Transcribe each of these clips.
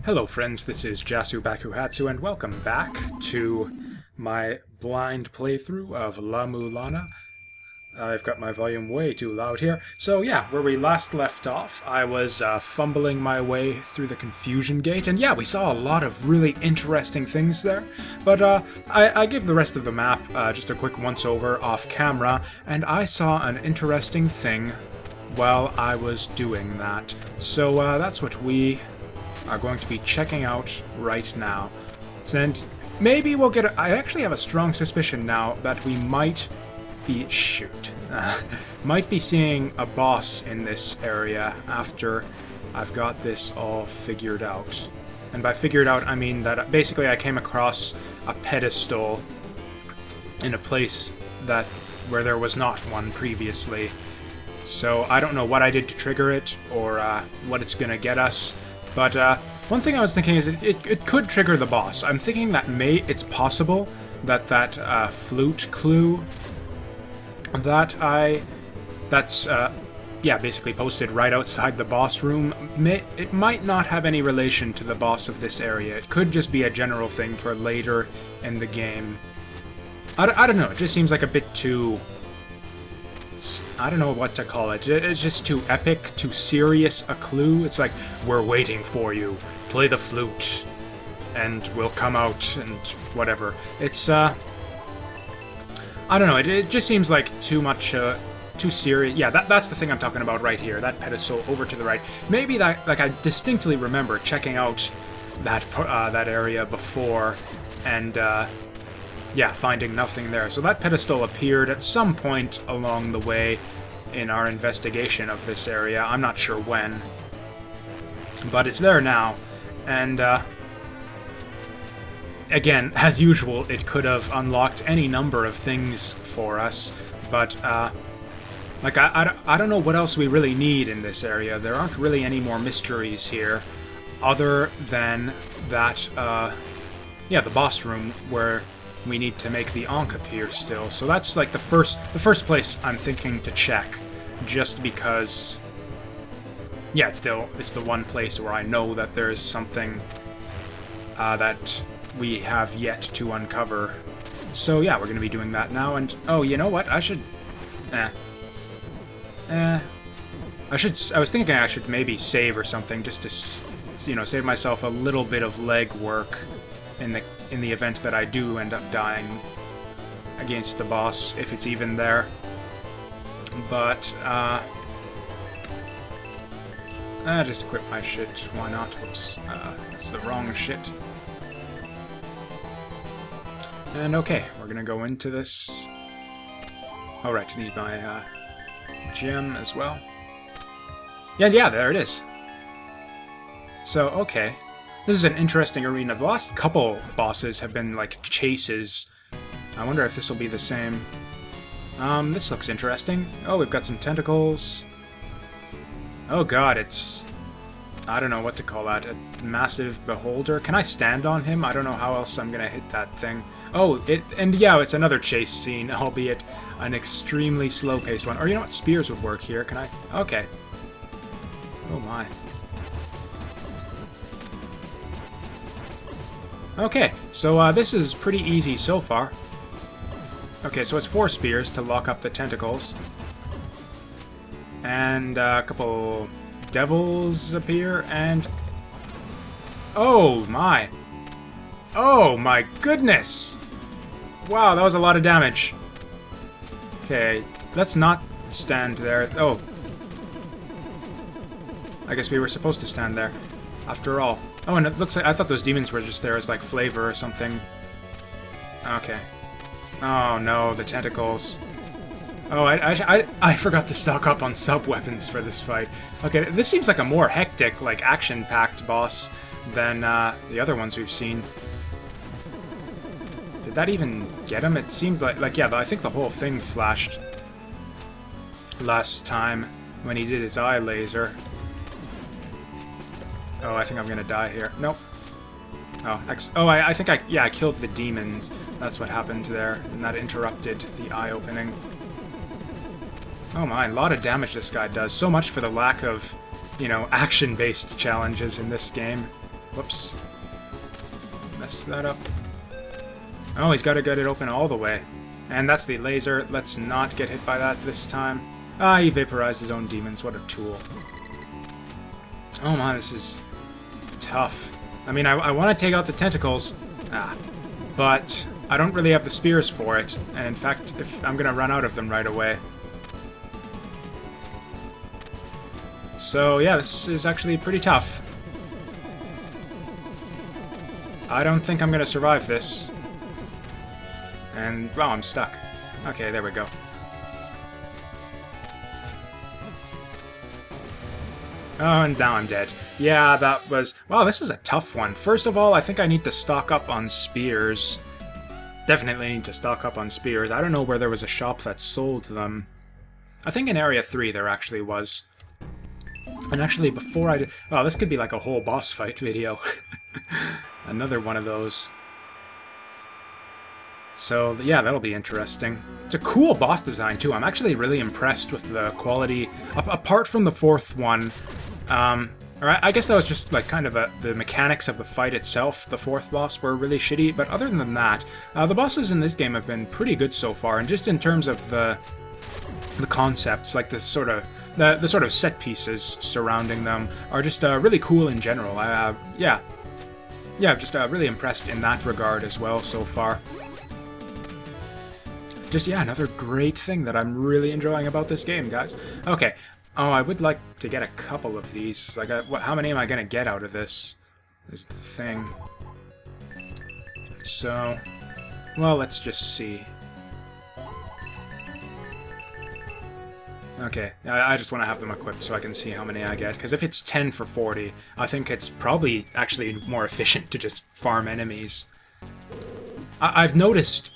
Hello friends, this is Jasu Bakuhatsu and welcome back to my blind playthrough of La-Mulana. I've got my volume way too loud here. So yeah, where we last left off, I was fumbling my way through the confusion gate, and yeah, we saw a lot of really interesting things there. But I gave the rest of the map just a quick once-over off camera, and I saw an interesting thing while I was doing that. So that's what we are going to be checking out right now. And maybe we'll get I actually have a strong suspicion now that we might be... might be seeing a boss in this area after I've got this all figured out. And by figured out, I mean that basically I came across a pedestal in a place where there was not one previously. So I don't know what I did to trigger it, or what it's gonna get us. But one thing I was thinking is it could trigger the boss. I'm thinking that it's possible that that flute clue that's basically posted right outside the boss room, it might not have any relation to the boss of this area. It could just be a general thing for later in the game. I don't know, it just seems like a bit too... I don't know what to call it. It's just too epic, too serious a clue. It's like, we're waiting for you. Play the flute, and we'll come out, and whatever. It's, I don't know, it just seems like too much, too serious. Yeah, that's the thing I'm talking about right here. That pedestal over to the right. Maybe that, like, I distinctly remember checking out that area before, and, yeah, finding nothing there. So that pedestal appeared at some point along the way in our investigation of this area. I'm not sure when. But it's there now. And, again, as usual, it could have unlocked any number of things for us. But, like, I don't know what else we really need in this area. There aren't really any more mysteries here. Other than that, yeah, the boss room where we need to make the Ankh appear still. So that's like the first place I'm thinking to check, just because, yeah, it's the one place where I know that there's something that we have yet to uncover. So yeah, we're gonna be doing that now. And oh, you know what? I should, I was thinking I should maybe save or something, just to, you know, save myself a little bit of leg work in the event that I do end up dying against the boss, if it's even there. But, just equip my shit, why not? Whoops, it's the wrong shit. And okay, we're gonna go into this. Alright, need my, gem as well. Yeah, there it is. So, okay. This is an interesting arena. The last couple bosses have been, like, chases. I wonder if this will be the same. This looks interesting. Oh, we've got some tentacles. Oh god, it's... I don't know what to call that. A massive beholder. Can I stand on him? I don't know how else I'm gonna hit that thing. Oh, and yeah, it's another chase scene, albeit an extremely slow-paced one. Or you know what? Spears would work here. Can I? Okay. Oh my. Okay, so this is pretty easy so far. Okay, so it's 4 spears to lock up the tentacles. And a couple devils appear, and... oh my! Oh my goodness! Wow, that was a lot of damage. Okay, let's not stand there. Oh. I guess we were supposed to stand there, after all. Oh, and it looks like... I thought those demons were just there as, like, flavor or something. Okay. Oh, no, the tentacles. Oh, I forgot to stock up on sub-weapons for this fight. Okay, this seems like a more hectic, like, action-packed boss than the other ones we've seen. Did that even get him? It seemed like yeah, I think the whole thing flashed last time when he did his eye laser. Oh, I think I'm gonna die here. Nope. Oh, I think I killed the demons. That's what happened there, and that interrupted the eye opening. Oh my, a lot of damage this guy does. So much for the lack of, you know, action-based challenges in this game. Whoops. Messed that up. Oh, he's got to get it open all the way. And that's the laser. Let's not get hit by that this time. Ah, he vaporized his own demons. What a tool. Oh man, this is tough. I mean, I want to take out the tentacles, but I don't really have the spears for it. And in fact, if I'm going to run out of them right away. So yeah, this is actually pretty tough. I don't think I'm going to survive this. And, wow, I'm stuck. Okay, there we go. Oh, and now I'm dead. Yeah, that was... Wow, this is a tough one. First of all, I think I need to stock up on spears. Definitely need to stock up on spears. I don't know where there was a shop that sold them. I think in Area 3 there actually was. And actually, before I did... Oh, this could be like a whole boss fight video. Another one of those. So, yeah, that'll be interesting. It's a cool boss design, too. I'm actually really impressed with the quality. Apart from the fourth one, or I guess that was just, like, kind of the mechanics of the fight itself. The fourth boss were really shitty, but other than that, the bosses in this game have been pretty good so far, and just in terms of the concepts, like the sort of set pieces surrounding them are just really cool in general. Yeah, I'm just really impressed in that regard as well so far. Just, yeah, another great thing that I'm really enjoying about this game, guys. Okay. Oh, I would like to get a couple of these. Like, how many am I going to get out of this? Is the thing. So, well, let's just see. Okay, I just want to have them equipped so I can see how many I get. Because if it's 10 for 40, I think it's probably actually more efficient to just farm enemies. I've noticed...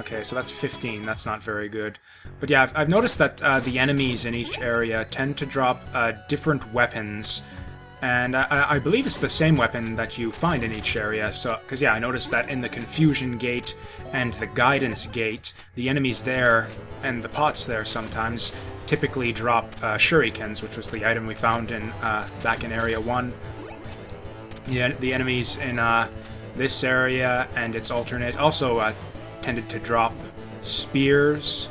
Okay, so that's 15. That's not very good. But yeah, I've noticed that the enemies in each area tend to drop different weapons. And I believe it's the same weapon that you find in each area. So, because yeah, I noticed that in the Confusion Gate and the Guidance Gate, the enemies there and the pots there sometimes typically drop shurikens, which was the item we found in back in Area 1. Yeah, the enemies in this area and its alternate also tended to drop spears,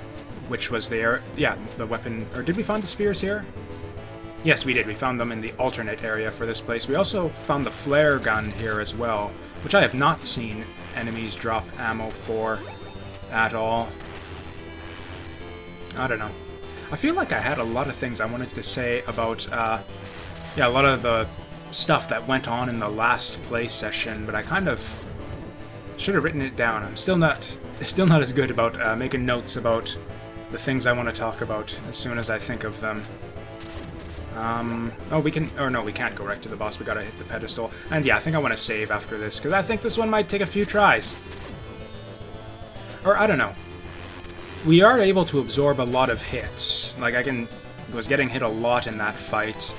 which was the weapon. Or did we find the spears here? Yes, we did. We found them in the alternate area for this place. We also found the flare gun here as well, which I have not seen enemies drop ammo for at all. I don't know. I feel like I had a lot of things I wanted to say about, a lot of the stuff that went on in the last play session, but I kind of should have written it down. I'm still not as good about making notes about the things I want to talk about as soon as I think of them. Oh, we can... Or no, we can't go right to the boss. We gotta hit the pedestal. And yeah, I think I want to save after this, because I think this one might take a few tries. Or, I don't know. We are able to absorb a lot of hits. Like, was getting hit a lot in that fight.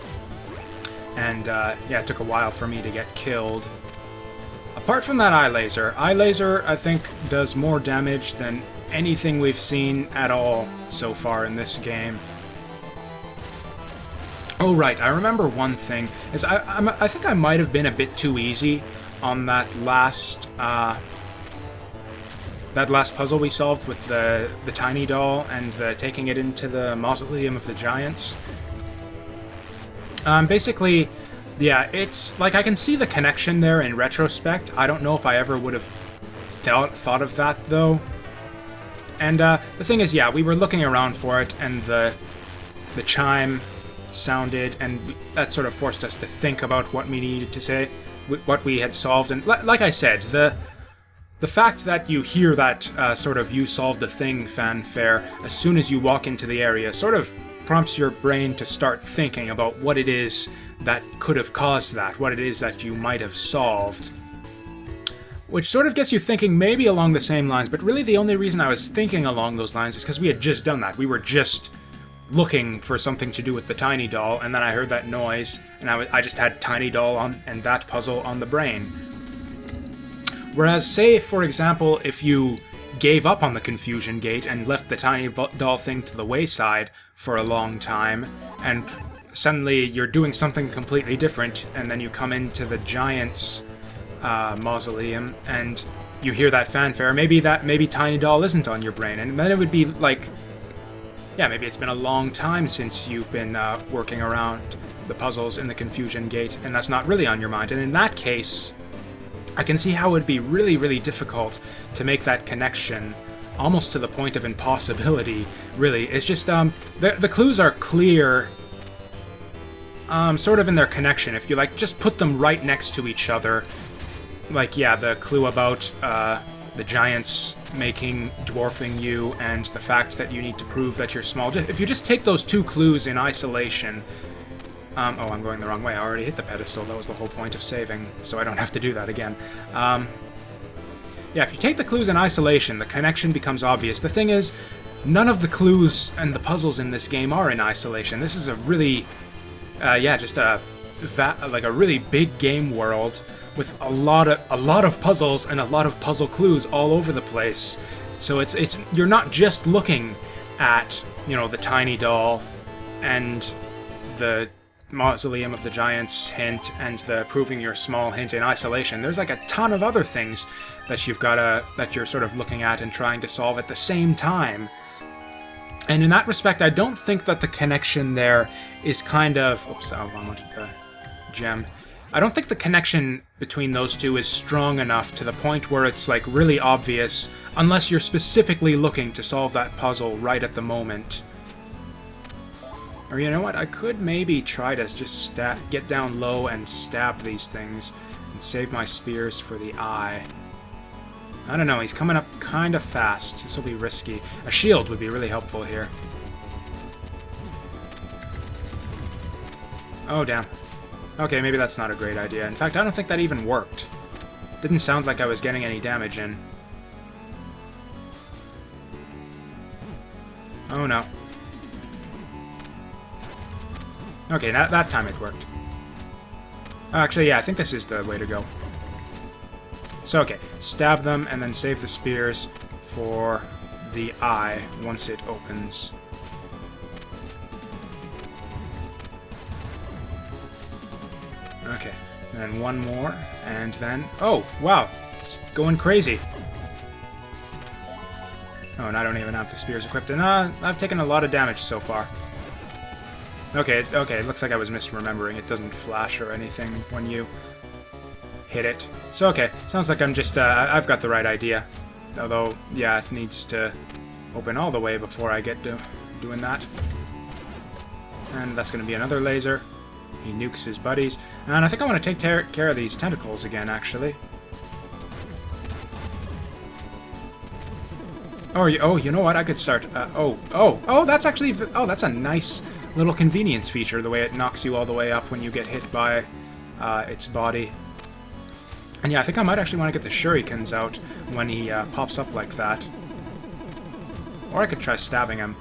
And, yeah, it took a while for me to get killed. Apart from that eye laser, I think, does more damage than anything we've seen at all so far in this game. Oh, right, I remember one thing, is I think I might have been a bit too easy on that last puzzle we solved with the tiny doll and taking it into the Mausoleum of the Giants. Basically, yeah, it's, like, I can see the connection there in retrospect. I don't know if I ever would have thought of that, though. And, the thing is, yeah, we were looking around for it, and the chime sounded, and that sort of forced us to think about what we needed to say, what we had solved. And like I said, the fact that you hear that sort of "you solved a thing" fanfare as soon as you walk into the area sort of prompts your brain to start thinking about what it is that could have caused that, what it is that you might have solved. Which sort of gets you thinking maybe along the same lines, but really the only reason I was thinking along those lines is because we had just done that. We were just looking for something to do with the tiny doll, and then I heard that noise, and I just had tiny doll on and that puzzle on the brain. Whereas, say, for example, if you gave up on the Confusion Gate and left the tiny doll thing to the wayside for a long time, and suddenly you're doing something completely different, and then you come into the giant's mausoleum, and you hear that fanfare. Maybe Tiny Doll isn't on your brain, and then it would be like, yeah, maybe it's been a long time since you've been working around the puzzles in the Confusion Gate, and that's not really on your mind. And in that case, I can see how it would be really, really difficult to make that connection, almost to the point of impossibility, really. It's just, the clues are clear, sort of in their connection. If you, like, just put them right next to each other, like, yeah, the clue about, the giants dwarfing you, and the fact that you need to prove that you're small. If you just take those two clues in isolation... oh, I'm going the wrong way. I already hit the pedestal. That was the whole point of saving, so I don't have to do that again. Yeah, if you take the clues in isolation, the connection becomes obvious. The thing is, none of the clues and the puzzles in this game are in isolation. This is a really... yeah, just like a really big game world with a lot of puzzles and a lot of puzzle clues all over the place. So it's you're not just looking at, you know, the Tiny Doll and the Mausoleum of the Giants hint and the proving you're small hint in isolation. There's like a ton of other things that that you're sort of looking at and trying to solve at the same time. And in that respect, I don't think that the connection there is kind of... Oops, I wanted the gem. I don't think the connection between those two is strong enough to the point where it's, like, really obvious, unless you're specifically looking to solve that puzzle right at the moment. Or, you know what, I could maybe try to just get down low and stab these things, and save my spears for the eye. I don't know, he's coming up kind of fast. This will be risky. A shield would be really helpful here. Oh, damn. Okay, maybe that's not a great idea. In fact, I don't think that even worked. Didn't sound like I was getting any damage in. Oh, no. Okay, that time it worked. Actually, yeah, I think this is the way to go. So, okay, stab them and then save the spears for the eye once it opens. Okay, and then one more, and then... Oh, wow, it's going crazy. Oh, and I don't even have the spears equipped, and I've taken a lot of damage so far. Okay, it looks like I was misremembering. It doesn't flash or anything when you hit it. So, okay, sounds like I'm just, I've got the right idea. Although, yeah, it needs to open all the way before I get to doing that. And that's going to be another laser. He nukes his buddies. And I think I want to take care of these tentacles again, actually. Oh, you know what? I could start... that's actually... Oh, that's a nice little convenience feature, the way it knocks you all the way up when you get hit by its body. And yeah, I think I might actually want to get the shurikens out when he pops up like that. Or I could try stabbing him.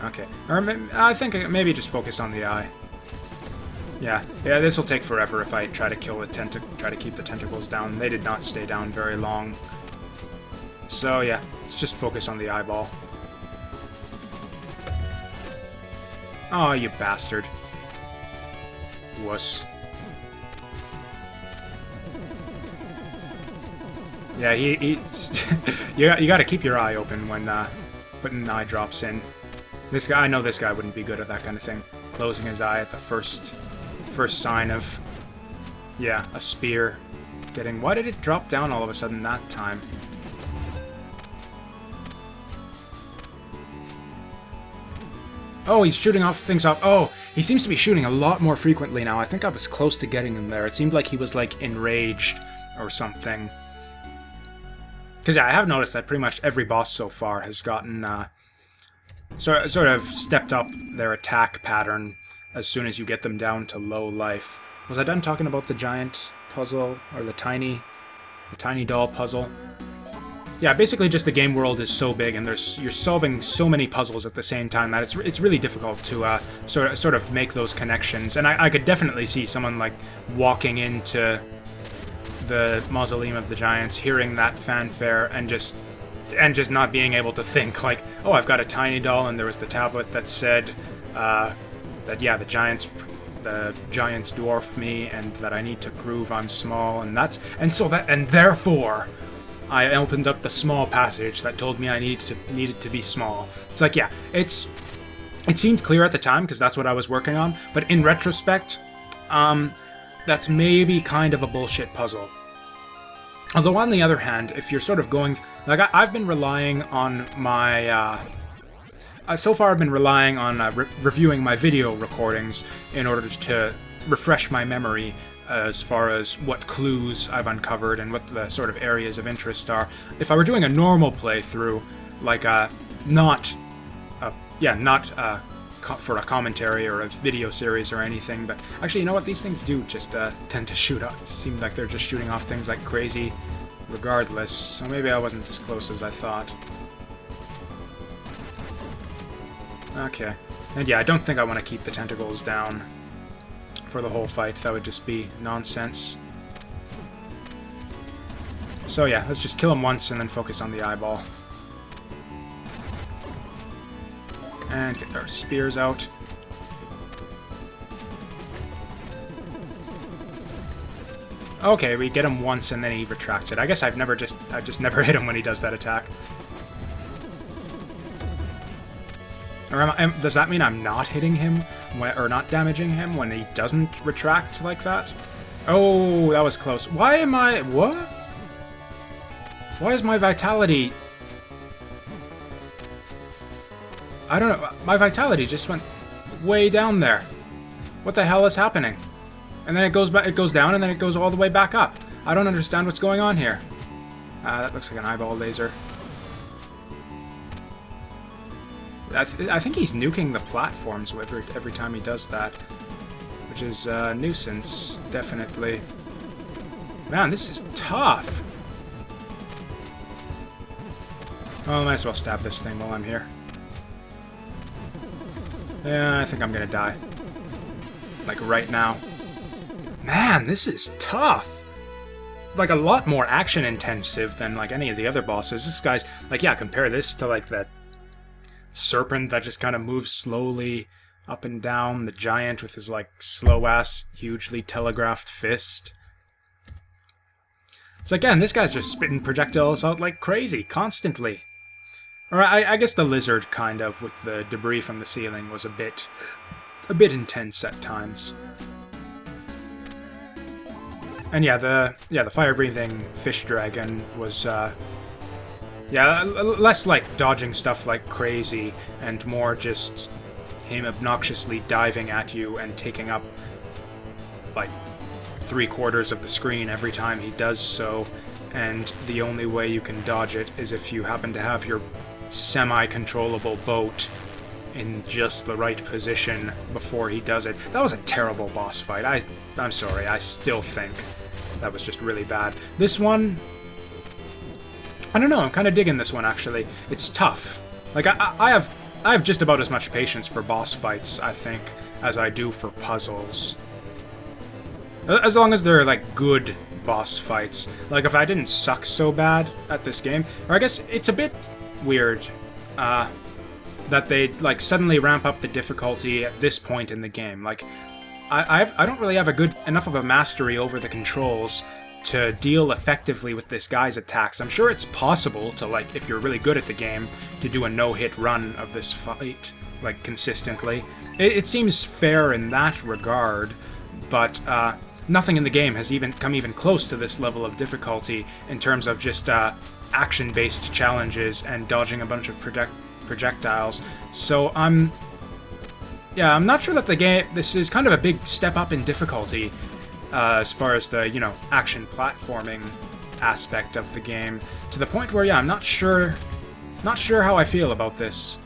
Okay. Or I think maybe just focus on the eye. Yeah, this will take forever if I try to kill the try to keep the tentacles down. They did not stay down very long. So yeah, let's just focus on the eyeball. Oh, you bastard. Wuss. Yeah, you got to keep your eye open when putting eye drops in. This guy, I know this guy wouldn't be good at that kind of thing. Closing his eye at the first sign of, yeah, a spear getting... Why did it drop down all of a sudden that time? Oh, he's shooting things off. Oh, he seems to be shooting a lot more frequently now. I think I was close to getting him there. It seemed like he was, like, enraged or something. Because, yeah, I have noticed that pretty much every boss so far has gotten, sort of stepped up their attack pattern as soon as you get them down to low life. Was I done talking about the giant puzzle, or the tiny doll puzzle? Yeah, basically just the game world is so big, and you're solving so many puzzles at the same time that it's really difficult to sort of make those connections. And I could definitely see someone like walking into the Mausoleum of the Giants, hearing that fanfare, and just not being able to think like, oh, I've got a tiny doll, and there was the tablet that said, that yeah, the giants dwarf me, and that I need to prove I'm small, and therefore I opened up the small passage that told me I needed to be small. It's like, yeah, it seemed clear at the time because that's what I was working on, but in retrospect, that's maybe kind of a bullshit puzzle. Although on the other hand, if you're sort of going, like I've been relying on my so far I've been relying on reviewing my video recordings in order to refresh my memory as far as what clues I've uncovered and what the sort of areas of interest are. If I were doing a normal playthrough, like not for a commentary or a video series or anything, but actually, you know what? These things do just tend to shoot up. It seemed like they're just shooting off things like crazy regardless, so maybe I wasn't as close as I thought. Okay. And yeah, I don't think I want to keep the tentacles down for the whole fight. That would just be nonsense. So yeah, let's just kill him once and then focus on the eyeball. And get our spears out. Okay, we get him once and then he retracts it. I guess I've just never hit him when he does that attack. Or does that mean I'm not hitting him, or not damaging him when he doesn't retract like that? Oh, that was close. Why am I... what? Why is my vitality... I don't know, my vitality just went way down there. What the hell is happening? And then it goes back, it goes down, and then it goes all the way back up. I don't understand what's going on here. That looks like an eyeball laser. I think he's nuking the platforms every time he does that, which is a nuisance, definitely. Man, this is tough. Well, I might as well stab this thing while I'm here. Yeah, I think I'm gonna die. Like, right now. Man, this is tough! Like, a lot more action-intensive than, like, any of the other bosses. This guy's... like, yeah, compare this to, like, that serpent that just kind of moves slowly up and down. The giant with his, like, slow-ass, hugely telegraphed fist. So, again, this guy's just spitting projectiles out like crazy, constantly. Or I guess the lizard, kind of, with the debris from the ceiling was a bit intense at times. And yeah, the fire-breathing fish dragon was, less like dodging stuff like crazy, and more just him obnoxiously diving at you and taking up, like, 3/4 of the screen every time he does so, and the only way you can dodge it is if you happen to have your semi-controllable boat in just the right position before he does it. That was a terrible boss fight. I'm sorry, I still think that was just really bad. This one, I don't know, I'm kind of digging this one, actually. It's tough. Like, I have just about as much patience for boss fights, I think, as I do for puzzles. As long as they're, like, good boss fights. Like, if I didn't suck so bad at this game, or I guess it's a bit weird that they, like, suddenly ramp up the difficulty at this point in the game. Like, I don't really have enough of a mastery over the controls to deal effectively with this guy's attacks. I'm sure it's possible to, like, if you're really good at the game, to do a no-hit run of this fight, like, consistently. It seems fair in that regard, but nothing in the game has come even close to this level of difficulty in terms of just action-based challenges and dodging a bunch of projectiles. So I'm not sure that this is kind of a big step up in difficulty as far as the, you know, action platforming aspect of the game, to the point where, yeah, I'm not sure how I feel about this.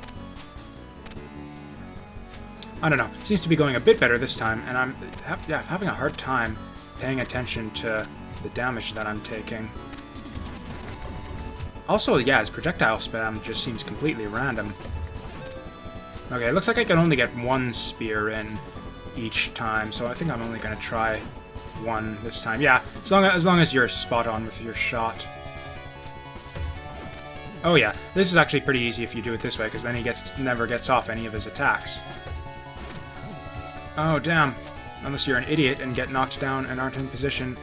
I don't know. It seems to be going a bit better this time, and I'm having a hard time paying attention to the damage that I'm taking. Also, yeah, his projectile spam just seems completely random. Okay, it looks like I can only get one spear in each time, so I think I'm only going to try one this time. Yeah, as long as you're spot on with your shot. Oh yeah, this is actually pretty easy if you do it this way, because then he never gets off any of his attacks. Oh, damn. Unless you're an idiot and get knocked down and aren't in position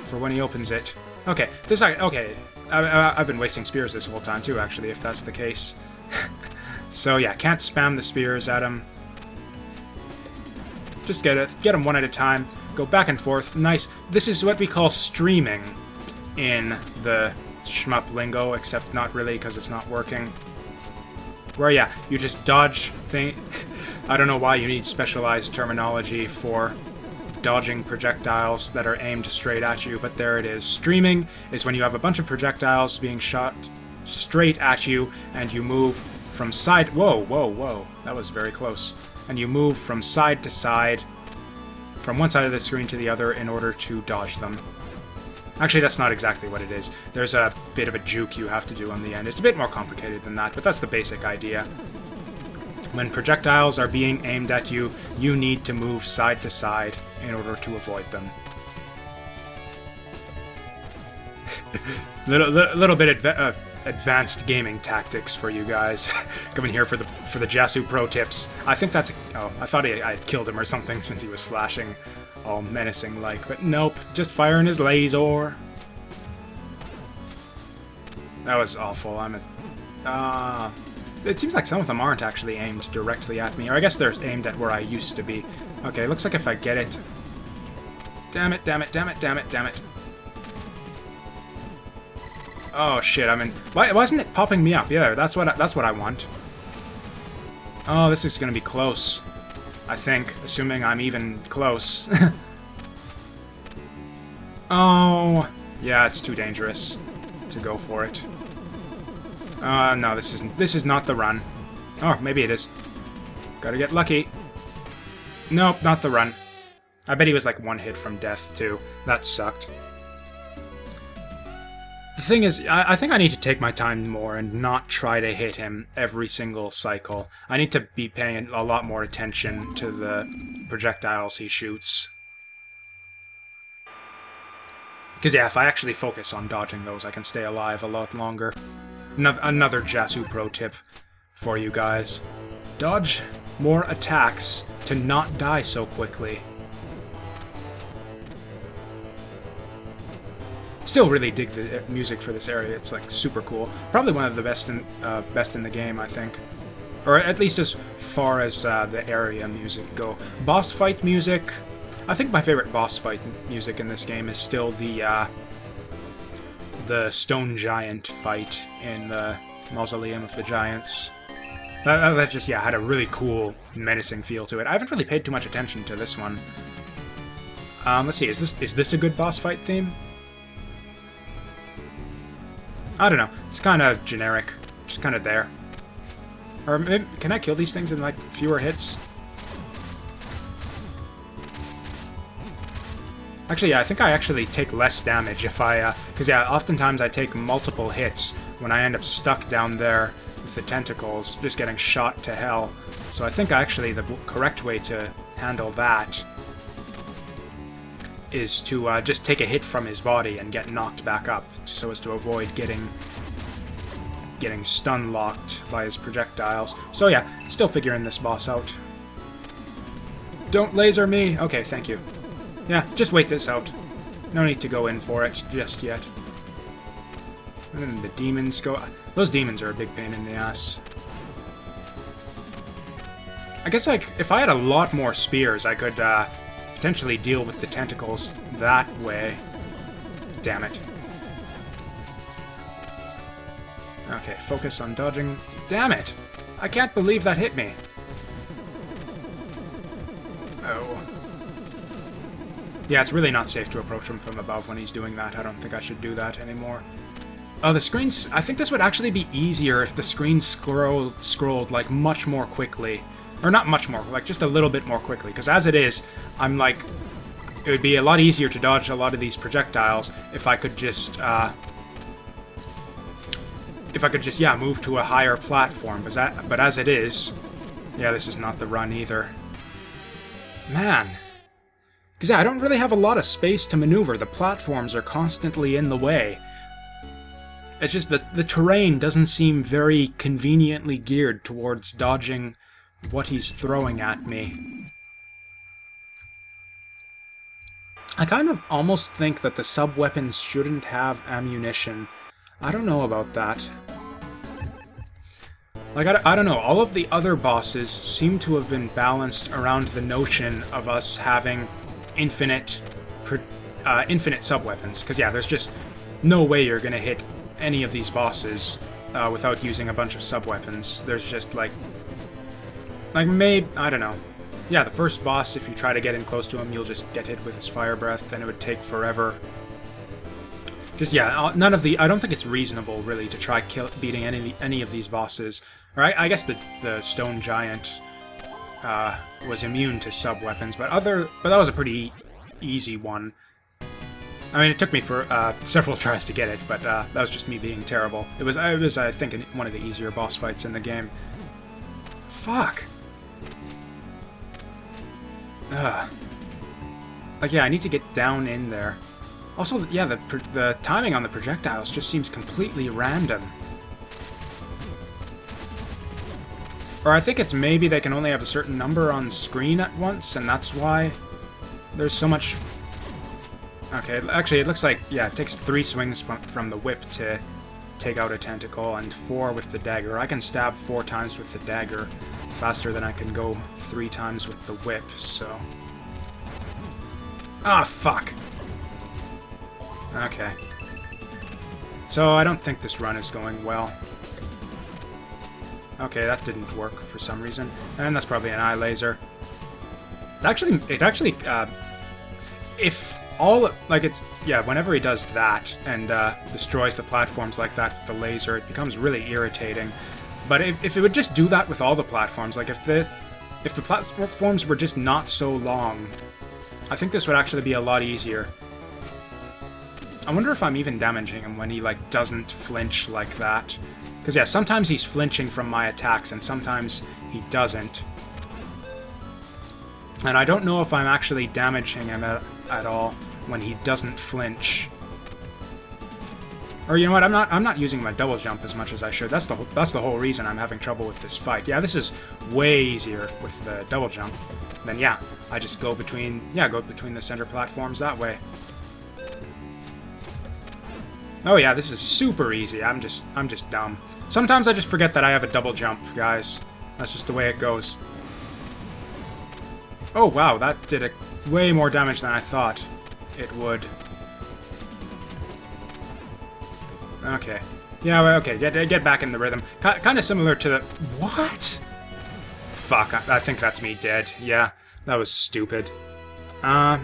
for when he opens it. Okay, okay. I've been wasting spears this whole time too, actually, if that's the case. So yeah, can't spam the spears at him. Just get them one at a time. Go back and forth. Nice. This is what we call streaming in the shmup lingo, except not really because it's not working. Where yeah, you just dodge thing. I don't know why you need specialized terminology for dodging projectiles that are aimed straight at you, but there it is. Streaming is when you have a bunch of projectiles being shot straight at you, and you move from side... Whoa, whoa, whoa. That was very close. And you move from side to side, from one side of the screen to the other, in order to dodge them. Actually, that's not exactly what it is. There's a bit of a juke you have to do on the end. It's a bit more complicated than that, but that's the basic idea. When projectiles are being aimed at you, you need to move side to side in order to avoid them. little bit of advanced gaming tactics for you guys. Coming here for the Jasu pro tips. I think that's... Oh, I thought I had killed him or something since he was flashing all menacing like, but nope, just firing his laser. That was awful. It seems like some of them aren't actually aimed directly at me, or I guess they're aimed at where I used to be. Okay, looks like if I get it... Damn it, damn it, damn it, damn it, damn it. Oh shit, I mean, why isn't it popping me up? Yeah, that's what I want. Oh, this is gonna be close. I think, assuming I'm even close. Oh, yeah, it's too dangerous to go for it. No, this is not the run. Oh, maybe it is. Gotta get lucky. Nope, not the run. I bet he was like one hit from death, too. That sucked. The thing is, I think I need to take my time more and not try to hit him every single cycle. I need to be paying a lot more attention to the projectiles he shoots. Because yeah, if I actually focus on dodging those, I can stay alive a lot longer. Another Jasu pro tip for you guys. Dodge more attacks to not die so quickly. Still really dig the music for this area. It's like super cool. Probably one of the best in the game, I think. Or at least as far as the area music go. Boss fight music. I think my favorite boss fight music in this game is still the Stone Giant fight in the Mausoleum of the Giants. That just, yeah, had a really cool, menacing feel to it. I haven't really paid too much attention to this one. Let's see, is this a good boss fight theme? I don't know. It's kind of generic. Just kind of there. Or maybe, can I kill these things in, like, fewer hits? Actually, yeah, I think I actually take less damage if I... Because, yeah, oftentimes I take multiple hits when I end up stuck down there with the tentacles, just getting shot to hell. So I think actually the correct way to handle that is to just take a hit from his body and get knocked back up, so as to avoid getting stun-locked by his projectiles. So yeah, still figuring this boss out. Don't laser me! Okay, thank you. Yeah, just wait this out. No need to go in for it just yet. And then the demons go... Those demons are a big pain in the ass. I guess, like, if I had a lot more spears, I could, potentially deal with the tentacles that way. Damn it. Okay, focus on dodging. Damn it! I can't believe that hit me. Oh. Yeah, it's really not safe to approach him from above when he's doing that. I don't think I should do that anymore. Oh, the screens... I think this would actually be easier if the screen scrolled, like, much more quickly. Or not much more, like, just a little bit more quickly. Because as it is, I'm like... It would be a lot easier to dodge a lot of these projectiles if I could just, yeah, move to a higher platform. But as it is... Yeah, this is not the run either. Man. Because, yeah, I don't really have a lot of space to maneuver. The platforms are constantly in the way. It's just that the terrain doesn't seem very conveniently geared towards dodging what he's throwing at me. I kind of almost think that the sub-weapons shouldn't have ammunition. I don't know about that. Like, I don't know, all of the other bosses seem to have been balanced around the notion of us having infinite sub-weapons. Because, yeah, there's just no way you're going to hit any of these bosses without using a bunch of sub-weapons. There's just, like, maybe, I don't know. Yeah, the first boss, if you try to get in close to him, you'll just get hit with his fire breath, then it would take forever. Just, yeah, none of the... I don't think it's reasonable, really, to try beating any of these bosses. Or I guess the stone giant was immune to sub-weapons, but that was a pretty easy one. I mean, it took me for several tries to get it, but that was just me being terrible. It was I think, one of the easier boss fights in the game. Fuck! Ugh. Like, yeah, I need to get down in there. Also, yeah, the timing on the projectiles just seems completely random. Or I think it's maybe they can only have a certain number on screen at once, and that's why there's so much... Okay, actually, it looks like, yeah, it takes 3 swings from the whip to take out a tentacle, and 4 with the dagger. I can stab 4 times with the dagger faster than I can go 3 times with the whip, so... Ah, fuck! Okay. So, I don't think this run is going well. Okay, that didn't work for some reason. And that's probably an eye laser. If all... Like, it's... Yeah, whenever he does that and destroys the platforms like that with the laser, it becomes really irritating. But if it would just do that with all the platforms, like if the platforms were just not so long, I think this would actually be a lot easier. I wonder if I'm even damaging him when he, like, doesn't flinch like that. Because, yeah, sometimes he's flinching from my attacks, and sometimes he doesn't. And I don't know if I'm actually damaging him at all when he doesn't flinch. Or, you know what, I'm not using my double jump as much as I should. That's the whole reason I'm having trouble with this fight. Yeah, this is way easier with the double jump. Then, yeah, I just go between the center platforms that way. Oh yeah, this is super easy. I'm just dumb. Sometimes I just forget that I have a double jump, guys. That's just the way it goes. Oh wow, that did way more damage than I thought it would. Okay. Yeah, well, okay, get back in the rhythm. Kind of similar to the... What? Fuck, I think that's me dead. Yeah, that was stupid. Yeah,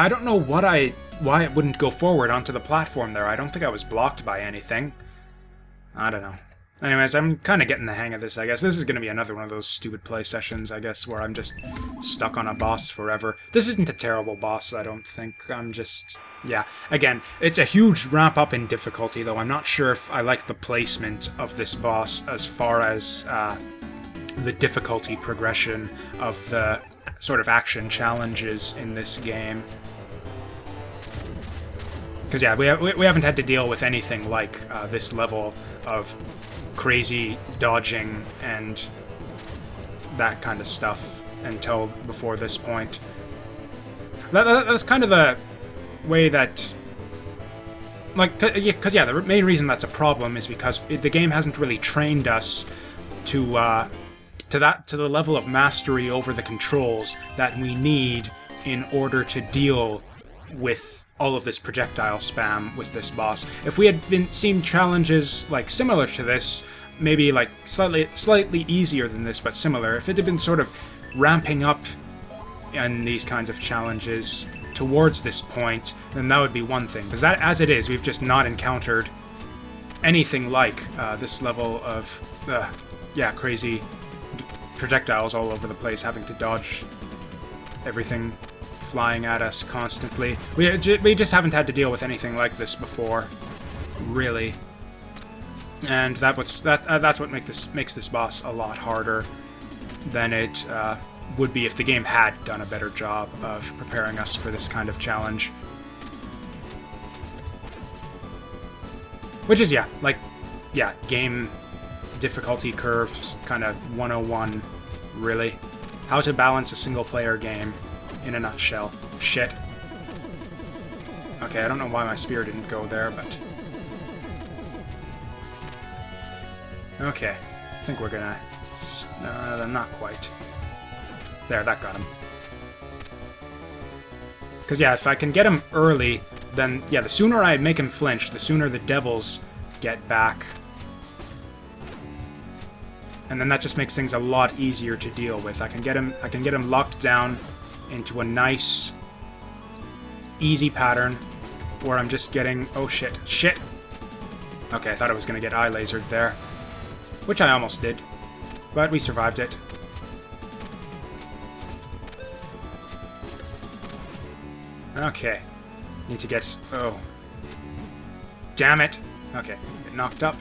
I don't know why it wouldn't go forward onto the platform there. I don't think I was blocked by anything. I don't know. Anyways, I'm kind of getting the hang of this, I guess. This is going to be another one of those stupid play sessions, I guess, where I'm just stuck on a boss forever. This isn't a terrible boss, I don't think. I'm just... Yeah. Again, it's a huge ramp up in difficulty, though. I'm not sure if I like the placement of this boss as far as the difficulty progression of the sort of action challenges in this game. Because, yeah, we haven't had to deal with anything like this level of crazy dodging and that kind of stuff until before this point. That's kind of the way that... Like, because, yeah, the main reason that's a problem is because the game hasn't really trained us to the level of mastery over the controls that we need in order to deal with all of this projectile spam with this boss. If we had seen challenges like similar to this, maybe like slightly easier than this, but similar, if it had been sort of ramping up in these kinds of challenges towards this point, then that would be one thing. Because as it is, we've just not encountered anything like this level of, yeah, crazy projectiles all over the place, having to dodge everything flying at us constantly. We just haven't had to deal with anything like this before, really. And that's what makes this boss a lot harder than it would be if the game had done a better job of preparing us for this kind of challenge. Which is, yeah, like, yeah, game difficulty curves, kind of 101, really. How to balance a single-player game in a nutshell. Shit. Okay, I don't know why my spear didn't go there, but... Okay, I think we're gonna... not quite. There, that got him. Because, yeah, if I can get him early, then, yeah, the sooner I make him flinch, the sooner the devils get back. And then that just makes things a lot easier to deal with. I can get him locked down into a nice, easy pattern where I'm just getting... Oh, shit. Shit! Okay, I thought I was going to get eye lasered there. Which I almost did. But we survived it. Okay. Need to get... Oh. Damn it! Okay, get knocked up.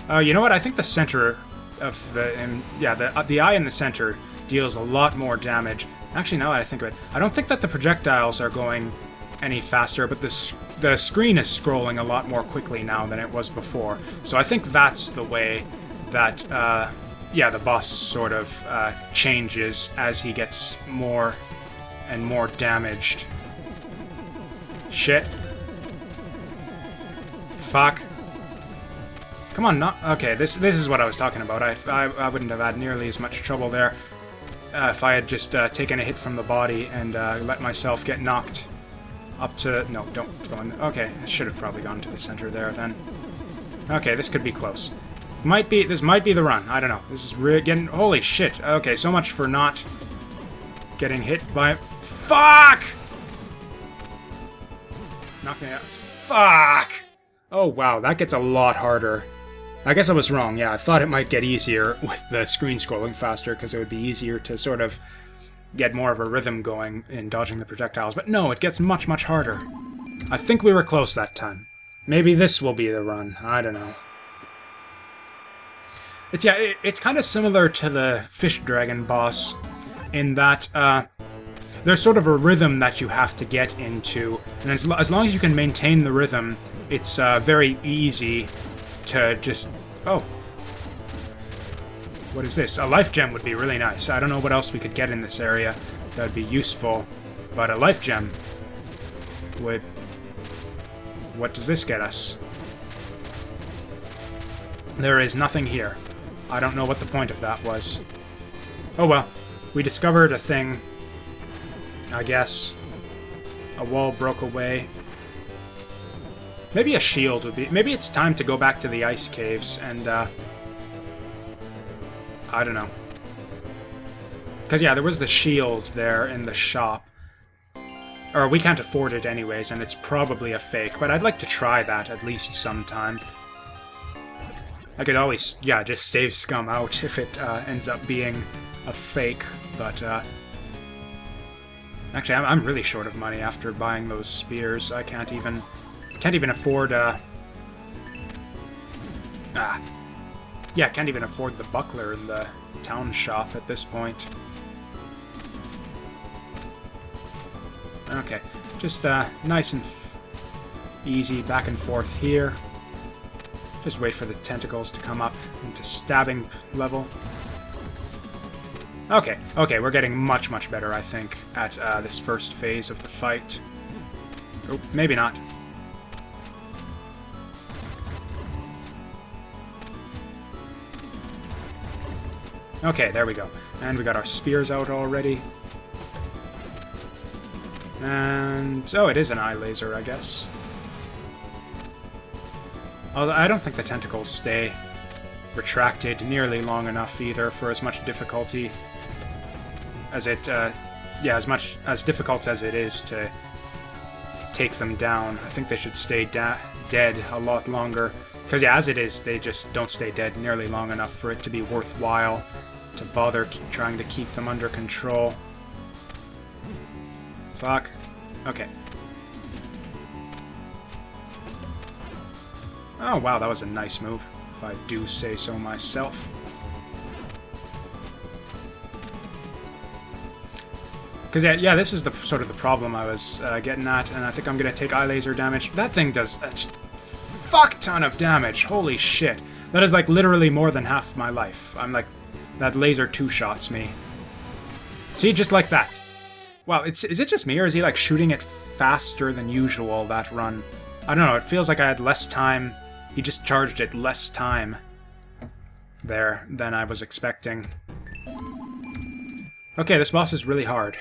Oh, you know what? I think the center of the... yeah, the eye in the center deals a lot more damage. Actually, now that I think of it, I don't think that the projectiles are going any faster, but the screen is scrolling a lot more quickly now than it was before. So I think that's the way that, yeah, the boss sort of changes as he gets more and more damaged. Shit. Fuck. Come on, not... Okay, this is what I was talking about. I wouldn't have had nearly as much trouble there if I had just taken a hit from the body and let myself get knocked up to... No, don't go in... Okay, I should have probably gone to the center there then. Okay, this could be close. This might be the run. I don't know. This is really getting... Holy shit. Okay, so much for not getting hit by... Fuck! Knock me out. Fuck! Oh, wow, that gets a lot harder. I guess I was wrong, yeah. I thought it might get easier with the screen scrolling faster, because it would be easier to sort of get more of a rhythm going in dodging the projectiles. But no, it gets much, much harder. I think we were close that time. Maybe this will be the run. I don't know. It's kind of similar to the fish dragon boss in that there's sort of a rhythm that you have to get into, and as long as you can maintain the rhythm, it's very easy to just... Oh. What is this? A life gem would be really nice. I don't know what else we could get in this area that would be useful, but a life gem would... What does this get us? There is nothing here. I don't know what the point of that was. Oh well. We discovered a thing, I guess. A wall broke away. Maybe a shield would be... Maybe it's time to go back to the ice caves and, I don't know. Because, yeah, there was the shield there in the shop. Or, we can't afford it anyways, and it's probably a fake. But I'd like to try that at least sometime. I could always, yeah, just save scum out if it ends up being a fake. But, actually, I'm really short of money after buying those spears. I can't even afford, yeah, can't even afford the buckler in the town shop at this point. Okay, just, nice and easy back and forth here. Just wait for the tentacles to come up into stabbing level. Okay, we're getting much, much better, I think, at this first phase of the fight. Oh, maybe not. Okay, there we go. And we got our spears out already. And... oh, it is an eye laser, I guess. Although I don't think the tentacles stay retracted nearly long enough either for as much difficulty as it... yeah, as difficult as it is to take them down. I think they should stay dead a lot longer. Because, yeah, as it is, they just don't stay dead nearly long enough for it to be worthwhile to bother trying to keep them under control. Fuck. Okay. Oh, wow, that was a nice move, if I do say so myself. Because, yeah, this is the sort of the problem I was getting at, and I think I'm going to take eye laser damage. That thing does a fuck ton of damage. Holy shit. That is, like, literally more than half my life. I'm like... That laser two-shots me. See, just like that. Well, is it just me, or is he, like, shooting it faster than usual, that run? I don't know, it feels like I had less time. He just charged it less time there than I was expecting. Okay, this boss is really hard.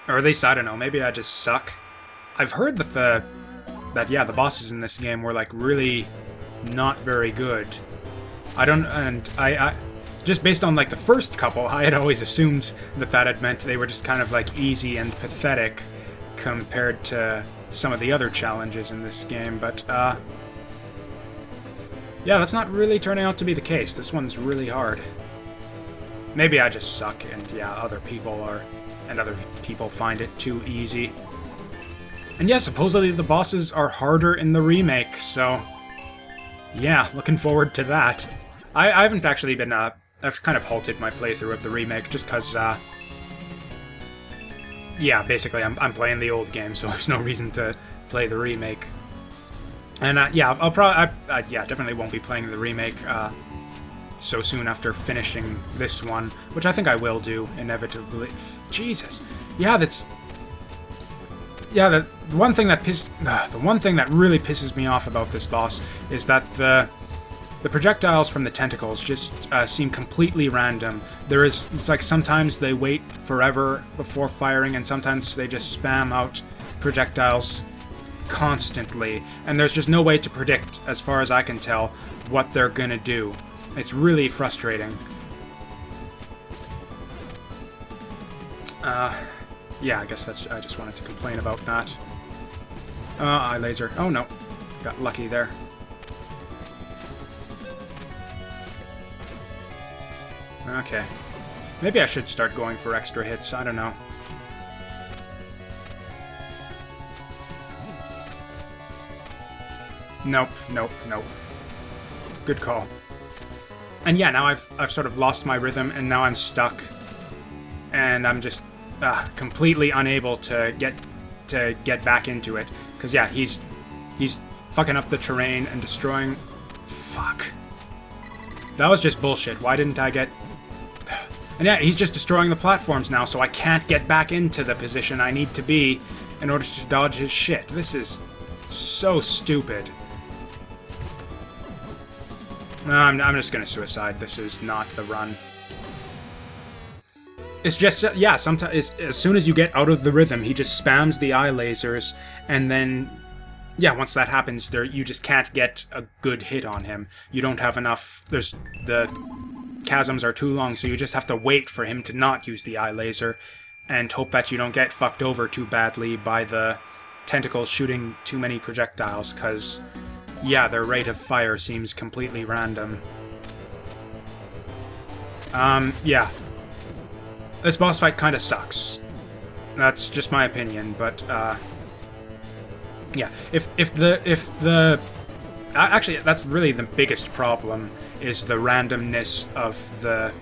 Or at least, I don't know, maybe I just suck. I've heard that the bosses in this game were, like, really not very good. I just based on, like, the first couple, I had always assumed that had meant they were just kind of, like, easy and pathetic compared to some of the other challenges in this game, but, yeah, that's not really turning out to be the case. This one's really hard. Maybe I just suck, and yeah, other people find it too easy. And yeah, supposedly the bosses are harder in the remake, so yeah, looking forward to that. I haven't actually been, I've kind of halted my playthrough of the remake, just because, yeah, basically I'm playing the old game, so there's no reason to play the remake. And, yeah, I'll probably, yeah, definitely won't be playing the remake, so soon after finishing this one, which I think I will do, inevitably. Jesus. Yeah, that's... Yeah, the one thing that really pisses me off about this boss is that the projectiles from the tentacles just seem completely random. It's like sometimes they wait forever before firing, and sometimes they just spam out projectiles constantly, and there's just no way to predict, as far as I can tell, what they're gonna do. It's really frustrating. Yeah, I guess I just wanted to complain about that. Eye laser. Oh no. Got lucky there. Okay. Maybe I should start going for extra hits, I don't know. Nope, nope, nope. Good call. And yeah, now I've sort of lost my rhythm, and now I'm stuck. And I'm just completely unable to get back into it. Because yeah, he's fucking up the terrain and destroying... Fuck. That was just bullshit. Why didn't I get... And yeah, he's just destroying the platforms now, so I can't get back into the position I need to be in order to dodge his shit. This is so stupid. No, I'm just gonna suicide. This is not the run. It's just, yeah, sometimes, as soon as you get out of the rhythm, he just spams the eye lasers, and then, yeah, once that happens, you just can't get a good hit on him. You don't have enough, the chasms are too long, so you just have to wait for him to not use the eye laser, and hope that you don't get fucked over too badly by the tentacles shooting too many projectiles, because... yeah, their rate of fire seems completely random. Yeah. This boss fight kind of sucks. That's just my opinion, but, yeah. Actually, that's really the biggest problem, is the randomness of the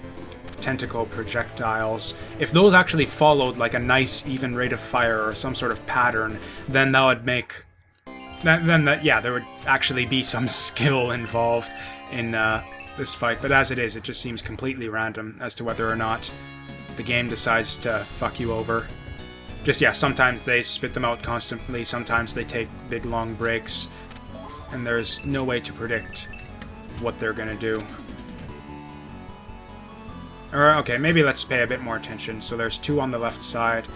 tentacle projectiles. If those actually followed, like, a nice, even rate of fire or some sort of pattern, then that would make... yeah, there would actually be some skill involved in this fight, but as it is, it just seems completely random as to whether or not the game decides to fuck you over. Just, yeah, sometimes they spit them out constantly, sometimes they take big long breaks, and there's no way to predict what they're gonna do. Or, okay, maybe let's pay a bit more attention. So there's two on the left side.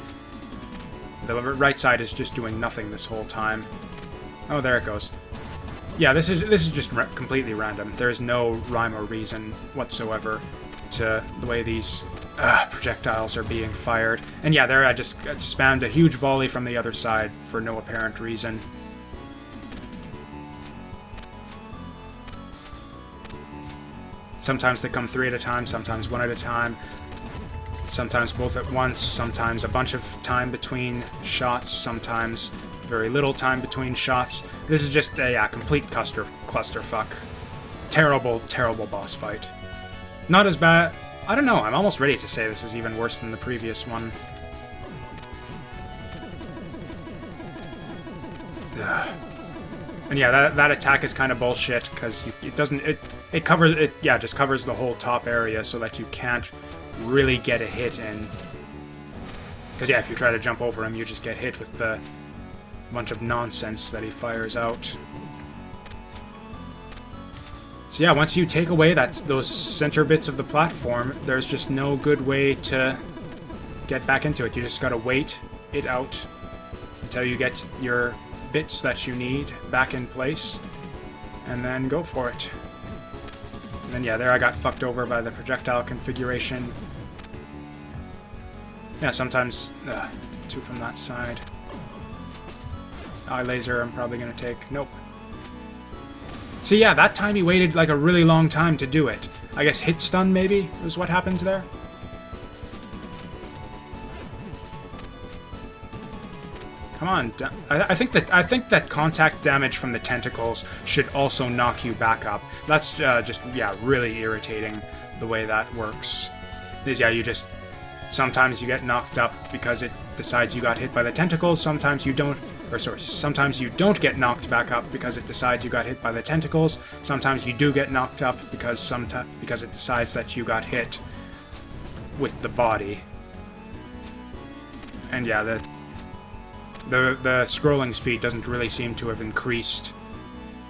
The right side is just doing nothing this whole time. Oh, there it goes. Yeah, this is just completely random. There is no rhyme or reason whatsoever to the way these projectiles are being fired. And yeah, there I just spammed a huge volley from the other side for no apparent reason. Sometimes they come 3 at a time, sometimes 1 at a time, sometimes both at once, sometimes a bunch of time between shots, sometimes very little time between shots. This is just a complete clusterfuck. Terrible, terrible boss fight. Not as bad... I don't know, I'm almost ready to say this is even worse than the previous one. Ugh. And yeah, that attack is kind of bullshit, because it doesn't... It covers... It, yeah, just covers the whole top area so that you can't really get a hit in. Because, yeah, if you try to jump over him, you just get hit with the bunch of nonsense that he fires out. So, yeah, once you take away those center bits of the platform, there's just no good way to get back into it. You just gotta wait it out until you get your bits that you need back in place, and then go for it. And then, yeah, there I got fucked over by the projectile configuration. Yeah, sometimes... two from that side. Eye laser I'm probably gonna take. Nope. So yeah, that time he waited like a really long time to do it. I guess hit stun maybe was what happened there? Come on, I think that contact damage from the tentacles should also knock you back up. That's just, yeah, really irritating the way that works. Is, yeah, you just... Sometimes you get knocked up because it decides you got hit by the tentacles, sometimes you don't... Or, sorry, sometimes you don't get knocked back up because it decides you got hit by the tentacles, sometimes you do get knocked up because it decides that you got hit with the body. And yeah, the scrolling speed doesn't really seem to have increased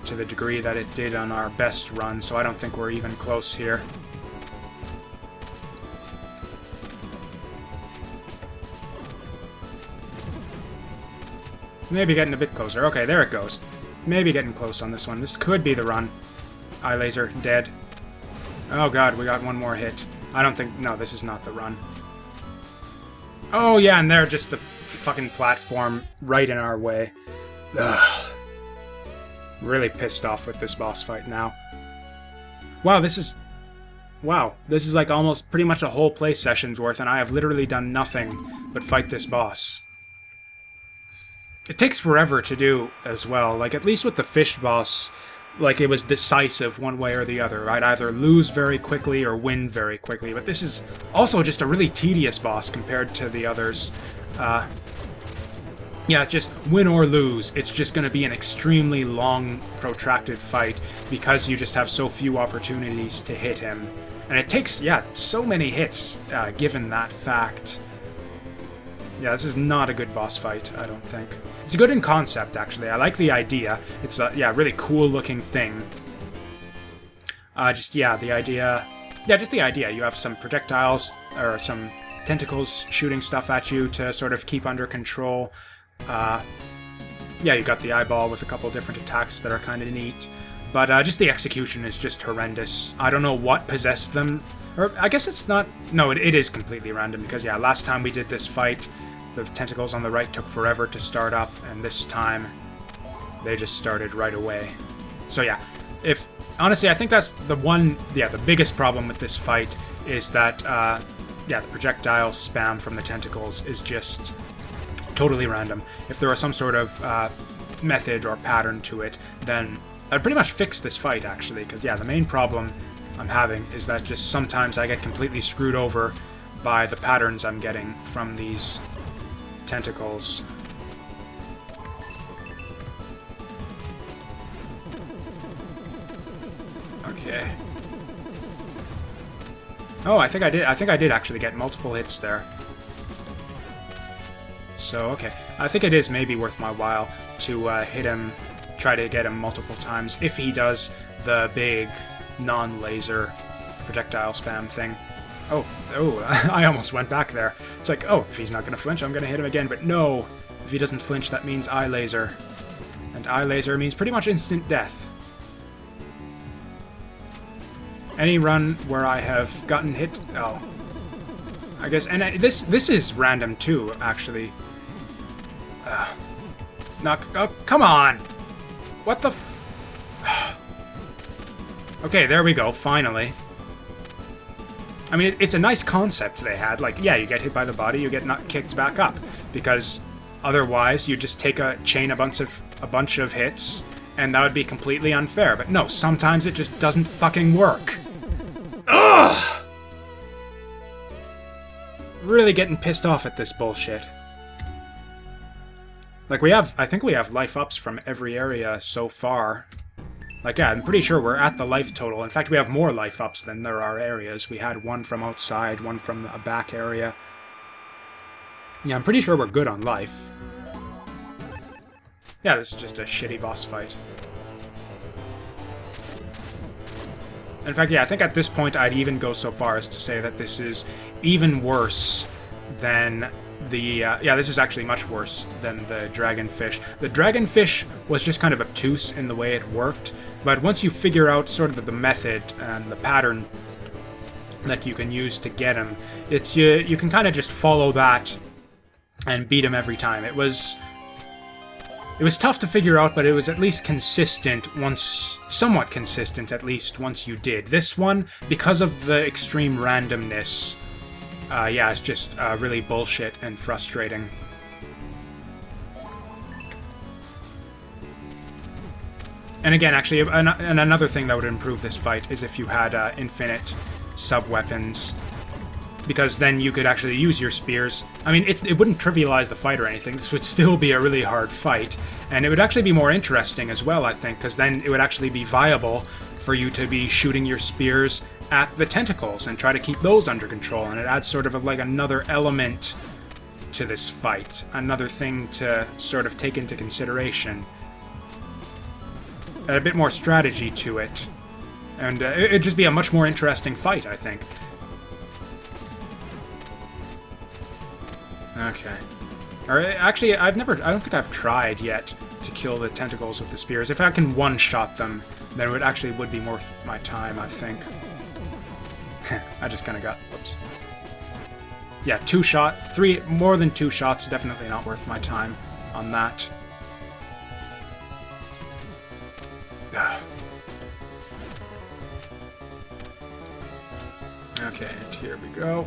to the degree that it did on our best run, so I don't think we're even close here. Maybe getting a bit closer. Okay, there it goes. Maybe getting close on this one. This could be the run. Eye laser, dead. Oh god, we got one more hit. I don't think... No, this is not the run. Oh yeah, and they're just the fucking platform right in our way. Ugh. Really pissed off with this boss fight now. Wow, this is... Wow, this is like almost pretty much a whole play session's worth, and I have literally done nothing but fight this boss. It takes forever to do as well. Like, at least with the fish boss, like, it was decisive one way or the other. I'd either lose very quickly or win very quickly. But this is also just a really tedious boss compared to the others. Yeah, just win or lose. It's just going to be an extremely long, protracted fight because you just have so few opportunities to hit him. And it takes, yeah, so many hits, given that fact. Yeah, this is not a good boss fight, I don't think. It's good in concept, actually. I like the idea. It's a, yeah, really cool-looking thing. Just, yeah, the idea... Yeah, just the idea. You have some projectiles, or some tentacles shooting stuff at you to sort of keep under control. Yeah, you got the eyeball with a couple different attacks that are kind of neat. But just the execution is just horrendous. I don't know what possessed them. Or, I guess it's not... No, it is completely random, because, yeah, last time we did this fight... The tentacles on the right took forever to start up, and this time they just started right away. So yeah, honestly, I think that's the biggest problem with this fight is that, yeah, the projectile spam from the tentacles is just totally random. If there was some sort of method or pattern to it, then I'd pretty much fix this fight, actually, because, yeah, the main problem I'm having is that just sometimes I get completely screwed over by the patterns I'm getting from these tentacles. Okay. Oh, I think I did actually get multiple hits there. So, okay. I think it is maybe worth my while to hit him, try to get him multiple times, if he does the big non-laser projectile spam thing. Oh, I almost went back there. It's like, oh, if he's not going to flinch, I'm going to hit him again. But no, if he doesn't flinch, that means eye laser. And eye laser means pretty much instant death. Any run where I have gotten hit... Oh. I guess... And this is random, too, actually. Oh, come on! What the f... Okay, there we go, finally. I mean, it's a nice concept they had. Like, yeah, you get hit by the body, you get not kicked back up. Because otherwise, you just take a bunch of hits, and that would be completely unfair. But no, sometimes it just doesn't fucking work. Ugh! Really getting pissed off at this bullshit. Like, I think we have life ups from every area so far. Like, yeah, I'm pretty sure we're at the life total. In fact, we have more life ups than there are areas. We had one from outside, one from a back area. Yeah, I'm pretty sure we're good on life. Yeah, this is just a shitty boss fight. In fact, yeah, I think at this point I'd even go so far as to say that this is even worse than the... yeah, this is actually much worse than the dragonfish. The dragonfish was just kind of obtuse in the way it worked, but once you figure out sort of the method and the pattern that you can use to get him, it's you can kind of just follow that and beat him every time. It was tough to figure out, but it was at least consistent once... somewhat consistent, at least, once you did. This one, because of the extreme randomness, yeah, it's just really bullshit and frustrating. And again, actually, and another thing that would improve this fight is if you had infinite sub-weapons, because then you could actually use your spears. I mean, it wouldn't trivialize the fight or anything. This would still be a really hard fight, and it would actually be more interesting as well, I think, because then it would actually be viable for you to be shooting your spears at the tentacles and try to keep those under control, and it adds sort of like another element to this fight, another thing to sort of take into consideration. A bit more strategy to it, and it'd just be a much more interesting fight, I think. Okay. Or actually, I don't think I've tried yet to kill the tentacles with the spears. If I can one-shot them, then it actually would be worth my time, I think. I just kind of got... whoops. Yeah, more than 2 shots, definitely not worth my time on that. Okay, and here we go.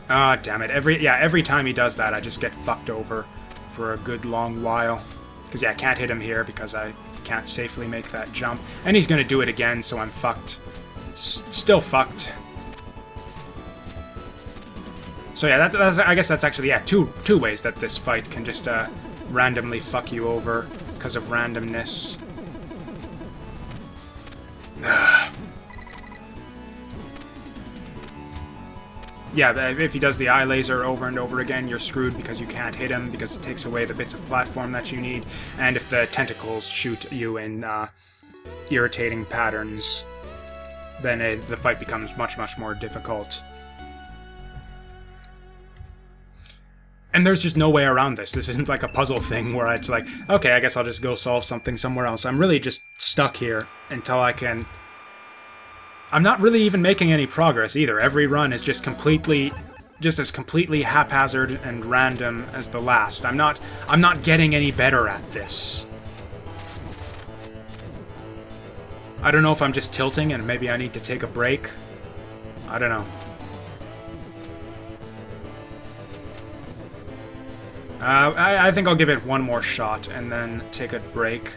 Ah, damn it. Every time he does that, I just get fucked over for a good long while. Because, yeah, I can't hit him here because I can't safely make that jump. And he's going to do it again, so I'm fucked. Still fucked. So, yeah, I guess that's actually, yeah, two ways that this fight can just randomly fuck you over because of randomness. Yeah, if he does the eye laser over and over again, you're screwed because you can't hit him, because it takes away the bits of platform that you need. And if the tentacles shoot you in irritating patterns, then the fight becomes much, much more difficult. And there's just no way around this. This isn't like a puzzle thing where it's like, okay, I guess I'll just go solve something somewhere else. I'm really just stuck here until I can... I'm not really even making any progress either. Every run is just as completely haphazard and random as the last. I'm not getting any better at this. I don't know if I'm just tilting and maybe I need to take a break. I don't know. I think I'll give it one more shot and then take a break.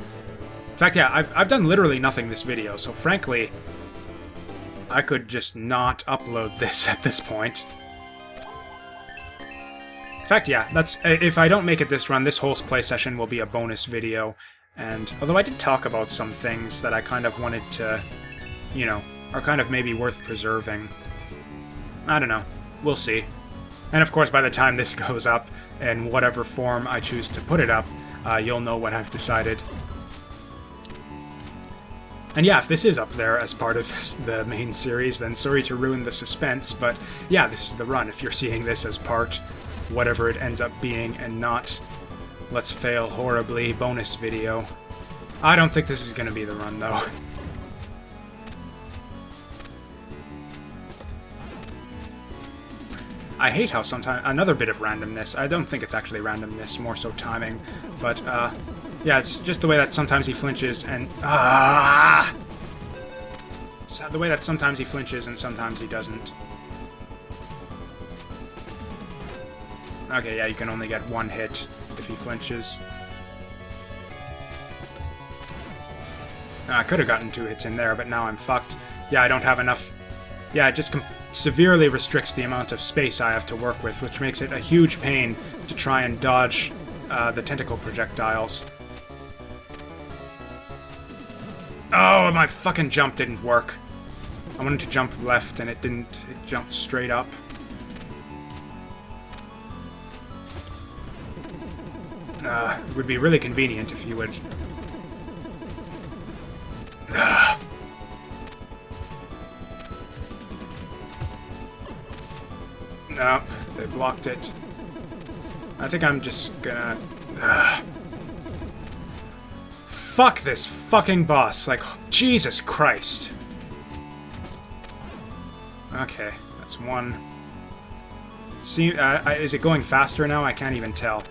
In fact, yeah, I've done literally nothing this video, so frankly, I could just not upload this at this point. In fact, yeah, if I don't make it this run, this whole play session will be a bonus video. And although I did talk about some things that I kind of wanted to, you know, are kind of maybe worth preserving. I don't know. We'll see. And of course, by the time this goes up, in whatever form I choose to put it up, you'll know what I've decided. And yeah, if this is up there as part of the main series, then sorry to ruin the suspense, but yeah, this is the run. If you're seeing this as part, whatever it ends up being, and not let's fail horribly bonus video. I don't think this is going to be the run, though. I hate how sometimes... another bit of randomness. I don't think it's actually randomness, more so timing, but, yeah, it's just the way that sometimes he flinches and... So the way that sometimes he flinches and sometimes he doesn't. Okay, yeah, you can only get one hit if he flinches. I could have gotten 2 hits in there, but now I'm fucked. Yeah, I don't have enough... Yeah, it just severely restricts the amount of space I have to work with, which makes it a huge pain to try and dodge the tentacle projectiles. Oh, my fucking jump didn't work. I wanted to jump left and it didn't. It jumped straight up. It would be really convenient if you would... No, they blocked it. I think I'm just gonna... Fuck this fucking boss. Like, Jesus Christ. Okay, that's one. See, is it going faster now? I can't even tell.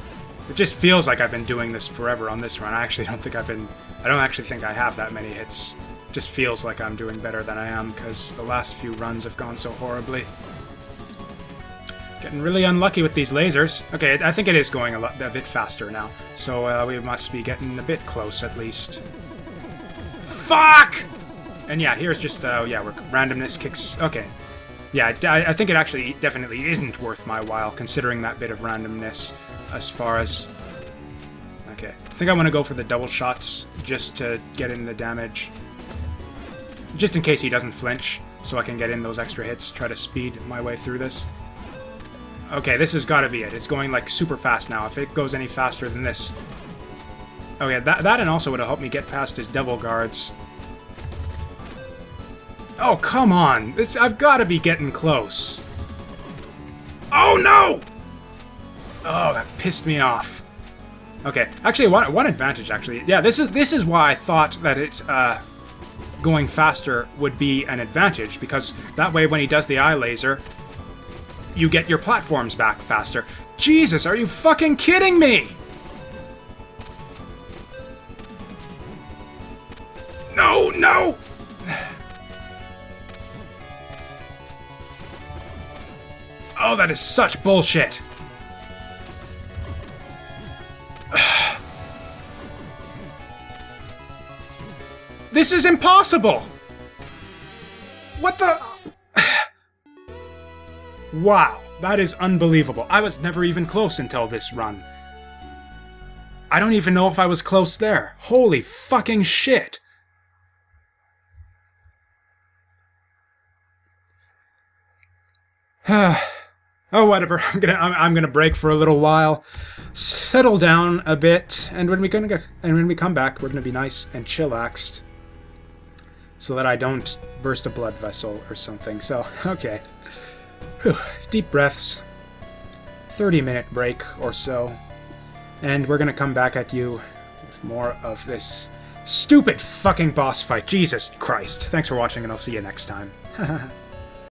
It just feels like I've been doing this forever on this run. I actually don't think I've been... I don't actually think I have that many hits. It just feels like I'm doing better than I am, because the last few runs have gone so horribly. Getting really unlucky with these lasers. Okay, I think it is going a bit faster now. So we must be getting a bit close, at least. Fuck! And yeah, here's just, yeah, where randomness kicks... Okay. Yeah, I think it actually definitely isn't worth my while, considering that bit of randomness. As far as... Okay. I think I want to go for the double shots, just to get in the damage. Just in case he doesn't flinch, so I can get in those extra hits, try to speed my way through this. Okay, this has got to be it. It's going, like, super fast now. If it goes any faster than this... Okay, that and also would have helped me get past his double guards. Oh, come on! I've got to be getting close. Oh, no! Oh, that pissed me off. Okay, actually, one advantage, actually. Yeah, this is why I thought that it's, going faster would be an advantage, because that way when he does the eye laser, you get your platforms back faster. Jesus, are you fucking kidding me? No, no! Oh, that is such bullshit. This is impossible! What the... Wow, that is unbelievable. I was never even close until this run. I don't even know if I was close there. Holy fucking shit! Oh, whatever. I'm gonna break for a little while, settle down a bit, and when we come back, we're gonna be nice and chillaxed, so that I don't burst a blood vessel or something. So, okay. Whew. Deep breaths. 30-minute break or so, and we're gonna come back at you with more of this stupid fucking boss fight. Jesus Christ. Thanks for watching, and I'll see you next time.